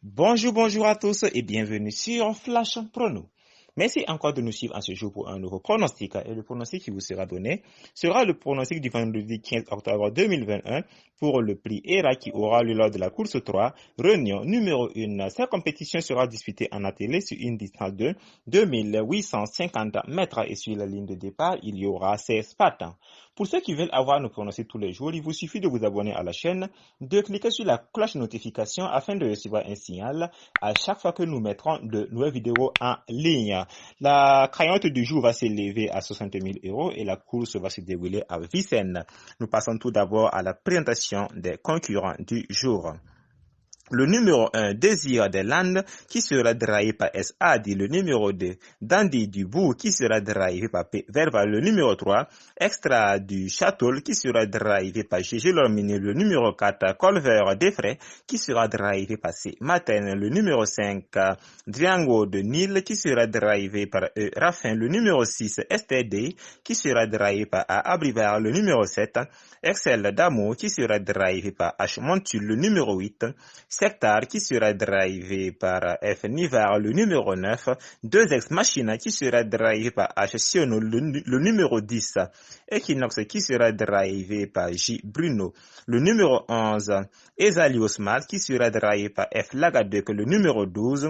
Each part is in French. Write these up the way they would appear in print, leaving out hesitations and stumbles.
Bonjour à tous et bienvenue sur Flash Prono. Merci encore de nous suivre en ce jour pour un nouveau pronostic. Et le pronostic qui vous sera donné sera le pronostic du vendredi 15 octobre 2021 pour le prix ERA qui aura lieu lors de la course 3, réunion numéro 1. Cette compétition sera disputée en attelé sur une distance de 2850 mètres et sur la ligne de départ, il y aura 16 partants. Pour ceux qui veulent avoir nos pronostics tous les jours, il vous suffit de vous abonner à la chaîne, de cliquer sur la cloche de notification afin de recevoir un signal à chaque fois que nous mettrons de nouvelles vidéos en ligne. La cagnotte du jour va s'élever à 60 000 € et la course va se dérouler à Vincennes. Nous passons tout d'abord à la présentation des concurrents du jour. Le numéro 1, Désir des Landes, qui sera drivé par SAD. Le numéro 2, Dandy du Bourg, qui sera drivé par P. Verva. Le numéro 3, Extra du Château, qui sera drivé par GG Lormini. Le numéro 4, Colver Defray, qui sera drivé par C. Matin. Le numéro 5, Driango de Nil, qui sera drivé par E. Raffin. Le numéro 6, STD, qui sera drivé par A. Abrivar. Le numéro 7, Excel d'Amour, qui sera drivé par H. Montul. Le numéro 8, Sectar qui sera drivé par F. Nivar, le numéro 9, 2X Machina qui sera drivé par H. Siono, le numéro 10, Equinox qui sera drivé par J. Bruno, le numéro 11, Ezalios Mal qui sera drivé par F. Lagadec, le numéro 12,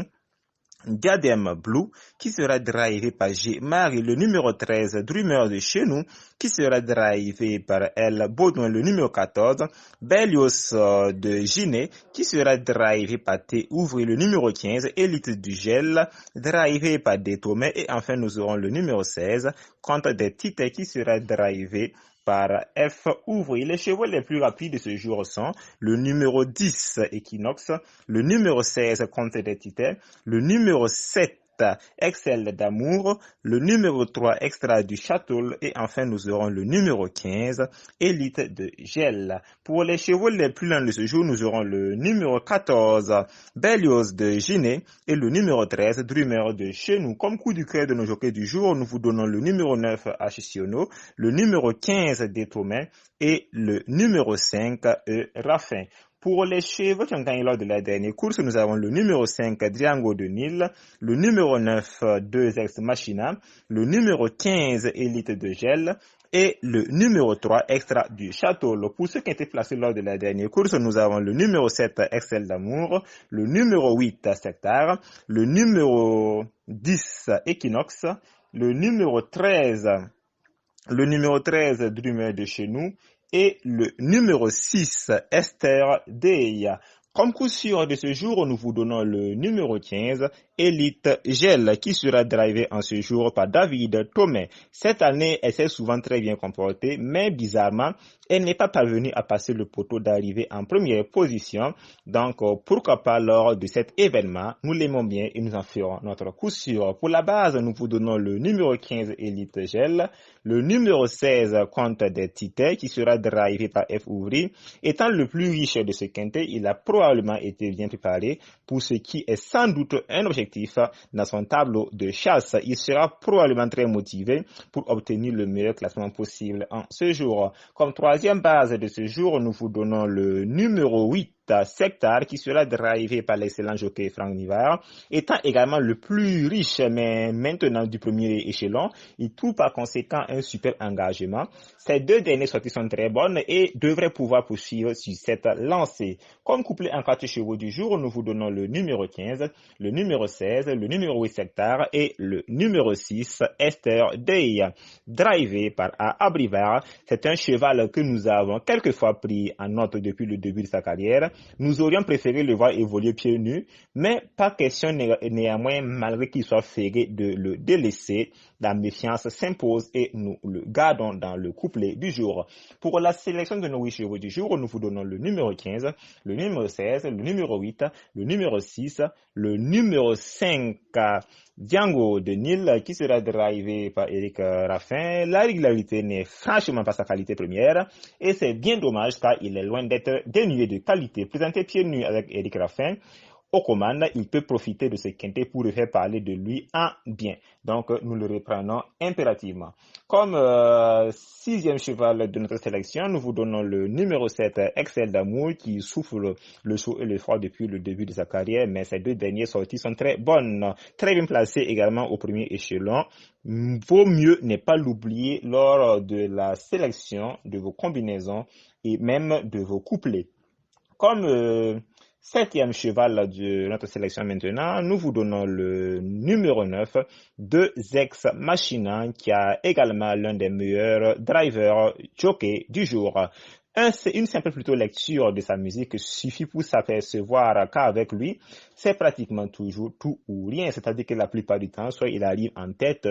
Diadème Blue, qui sera drivé par G. Marie, le numéro 13, Drummer de chez nous, qui sera drivé par L. Baudouin, le numéro 14, Belios de Giné, qui sera drivé par T. Ouvry, le numéro 15, Élite du Gel, drivé par D. Tomé, et enfin nous aurons le numéro 16, Contre des Tités, qui sera drivé par F. Ouvry. Les chevaux les plus rapides de ce jour sont le numéro 10, Equinox, le numéro 16, Comte des Titans, le numéro 7, Excel d'amour, le numéro 3, Extra du Château, et enfin nous aurons le numéro 15, Élite de Gel. Pour les chevaux les plus lents de ce jour, nous aurons le numéro 14, Belios de Giné, et le numéro 13, Drummer de chez nous. Comme coup du cœur de nos jockeys du jour, nous vous donnons le numéro 9, H. Siono, le numéro 15, Détomain, et le numéro 5, E. Raffin. Pour les chevaux qui ont gagné lors de la dernière course, nous avons le numéro 5, Driango de Nil, le numéro 9, 2X Machina, le numéro 15, Élite de Gel, et le numéro 3, Extra du Château. Pour ceux qui ont été placés lors de la dernière course, nous avons le numéro 7, Excel d'amour, le numéro 8, Sectar, le numéro 10, Equinox, le numéro 13, Drummer de chez nous, et le numéro 6, Esther Deya. Comme coup sûr de ce jour, nous vous donnons le numéro 15, Élite Gel, qui sera drivé en ce jour par David Tomé. Cette année, elle s'est souvent très bien comportée, mais bizarrement, elle n'est pas parvenue à passer le poteau d'arrivée en première position. Donc, pourquoi pas lors de cet événement, nous l'aimons bien et nous en ferons notre coup sûr. Pour la base, nous vous donnons le numéro 15, Élite Gel, le numéro 16, Compte des Titans, qui sera drivé par F. Ouvry. Étant le plus riche de ce quintet, il a probablement été bien préparé pour ce qui est sans doute un objectif dans son tableau de chasse. Il sera probablement très motivé pour obtenir le meilleur classement possible en ce jour. Comme troisième base de ce jour, nous vous donnons le numéro 8, Sectar, qui sera drivé par l'excellent jockey Franck Nivard, étant également le plus riche, mais maintenant du premier échelon. Il trouve par conséquent un super engagement. Ces deux dernières sorties sont très bonnes et devraient pouvoir poursuivre sur cette lancée. Comme couplet en 4 chevaux du jour, nous vous donnons le numéro 15, le numéro 16, le numéro 8 Sectar et le numéro 6 Esther Day. Drivé par A. Abrivar, c'est un cheval que nous avons quelquefois pris en note depuis le début de sa carrière. Nous aurions préféré le voir évoluer pieds nus, mais pas question néanmoins, malgré qu'il soit ferré, de le délaisser. La méfiance s'impose et nous le gardons dans le couplet du jour. Pour la sélection de nos 8 chevaux du jour, nous vous donnons le numéro 15, le numéro 16, le numéro 8, le numéro 6, le numéro 5, Django de Nil, qui sera drivé par Eric Raffin. La régularité n'est franchement pas sa qualité première et c'est bien dommage car il est loin d'être dénué de qualité. Présenté pieds nus avec Eric Raffin, aux commandes, il peut profiter de ce quintet pour faire parler de lui en bien. Donc, nous le reprenons impérativement. Comme sixième cheval de notre sélection, nous vous donnons le numéro 7, Excel d'amour, qui souffle le chaud et le froid depuis le début de sa carrière, mais ses deux dernières sorties sont très bonnes, très bien placées également au premier échelon. Vaut mieux ne pas l'oublier lors de la sélection de vos combinaisons et même de vos couplets. Comme septième cheval de notre sélection maintenant, nous vous donnons le numéro 9 de Zex Machina, qui a également l'un des meilleurs drivers jockey du jour. Une simple plutôt lecture de sa musique suffit pour s'apercevoir qu'avec lui, c'est pratiquement toujours tout ou rien. C'est-à-dire que la plupart du temps, soit il arrive en tête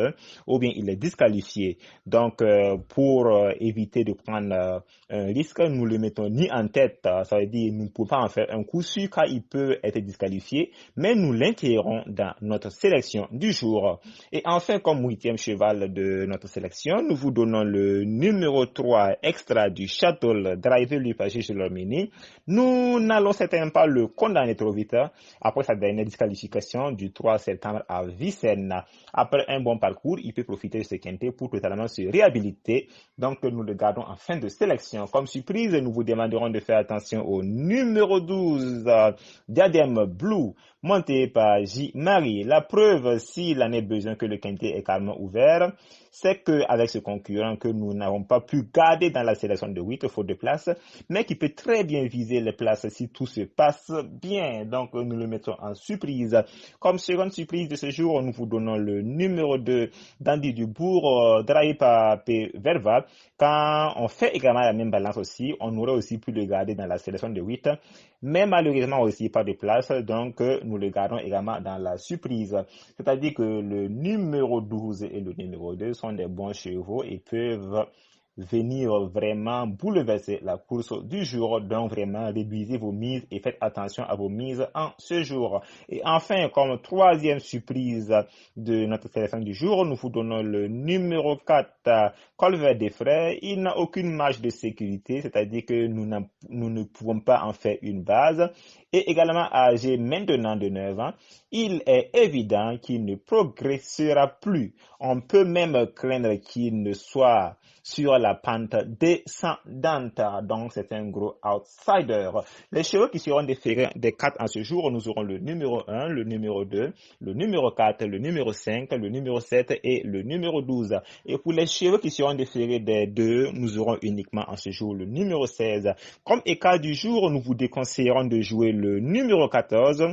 ou bien il est disqualifié. Donc, pour éviter de prendre un risque, nous le mettons ni en tête, ça veut dire nous ne pouvons pas en faire un coup sûr car il peut être disqualifié, mais nous l'intégrons dans notre sélection du jour. Et enfin, comme huitième cheval de notre sélection, nous vous donnons le numéro 3 extra du Shuttle driver lui passer chez Lomini. Nous n'allons certainement pas le condamner trop vite après sa dernière disqualification du 3 septembre à Vincennes. Après un bon parcours, il peut profiter de ce quintet pour totalement se réhabiliter. Donc, nous le gardons en fin de sélection. Comme surprise, nous vous demanderons de faire attention au numéro 12, Diadème Blue, monté par J. Marie. La preuve, s'il en est besoin que le quintet est calmement ouvert, c'est qu'avec ce concurrent que nous n'avons pas pu garder dans la sélection de 8 faute de place, mais qui peut très bien viser les places si tout se passe bien. Donc, nous le mettons en surprise. Comme seconde surprise de ce jour, nous vous donnons le numéro 2, Dandy Dubourg, drivé par P. Verva. Quand on fait également la même balance aussi, on aurait aussi pu le garder dans la sélection de 8, mais malheureusement aussi pas de place, donc nous le gardons également dans la surprise. C'est-à-dire que le numéro 12 et le numéro 2 sont des bons chevaux et peuvent venir vraiment bouleverser la course du jour. Donc vraiment réduisez vos mises et faites attention à vos mises en ce jour. Et enfin, comme troisième surprise de notre sélection du jour, nous vous donnons le numéro 4, Colvert des Frères. Il n'a aucune marge de sécurité, c'est-à-dire que nous ne pouvons pas en faire une base. Et également âgé maintenant de 9 ans, il est évident qu'il ne progressera plus. On peut même craindre qu'il ne soit sur la pente descendante. Donc, c'est un gros outsider. Les chevaux qui seront déférés des 4 en ce jour, nous aurons le numéro 1, le numéro 2, le numéro 4, le numéro 5, le numéro 7 et le numéro 12. Et pour les chevaux qui seront déférés des 2, nous aurons uniquement en ce jour le numéro 16. Comme écart du jour, nous vous déconseillerons de jouer le numéro 14.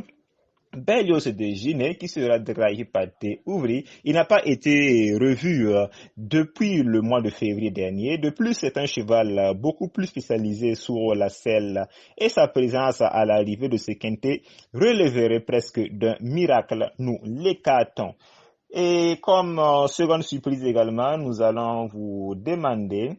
Berlioz de Ginet, qui sera drivé par T. Ouvry. Il n'a pas été revu depuis le mois de février dernier. De plus, c'est un cheval beaucoup plus spécialisé sur la selle et sa présence à l'arrivée de ce quintet relèverait presque d'un miracle. Nous l'écartons. Et comme seconde surprise également, nous allons vous demander,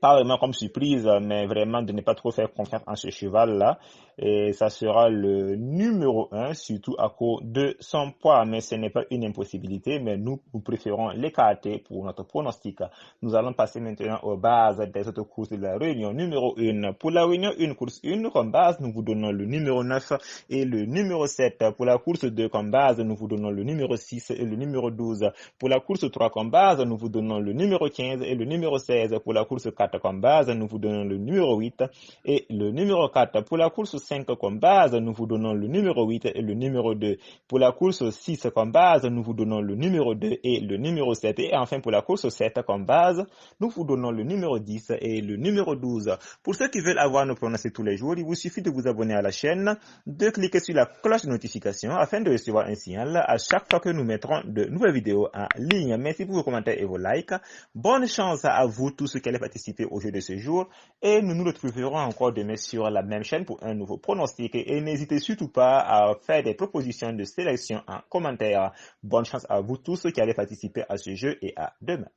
pas vraiment comme surprise, mais vraiment de ne pas trop faire confiance en ce cheval-là. Et ça sera le numéro 1, surtout à cause de son poids. Mais ce n'est pas une impossibilité, mais nous préférons l'écarter pour notre pronostic. Nous allons passer maintenant aux bases des autres courses de la réunion numéro 1. Pour la réunion 1, course 1, comme base, nous vous donnons le numéro 9 et le numéro 7. Pour la course 2, comme base, nous vous donnons le numéro 6 et le numéro 12. Pour la course 3, comme base, nous vous donnons le numéro 15 et le numéro 16. Pour la course 4 comme base, nous vous donnons le numéro 8 et le numéro 4. Pour la course 5 comme base, nous vous donnons le numéro 8 et le numéro 2. Pour la course 6 comme base, nous vous donnons le numéro 2 et le numéro 7. Et enfin, pour la course 7 comme base, nous vous donnons le numéro 10 et le numéro 12. Pour ceux qui veulent avoir nos pronostics tous les jours, il vous suffit de vous abonner à la chaîne, de cliquer sur la cloche de notification afin de recevoir un signal à chaque fois que nous mettrons de nouvelles vidéos en ligne. Merci pour vos commentaires et vos likes. Bonne chance à vous tous ceux qui allez participer au jeu de ce jour et nous nous retrouverons encore demain sur la même chaîne pour un nouveau pronostic et n'hésitez surtout pas à faire des propositions de sélection en commentaire. Bonne chance à vous tous qui allez participer à ce jeu et à demain.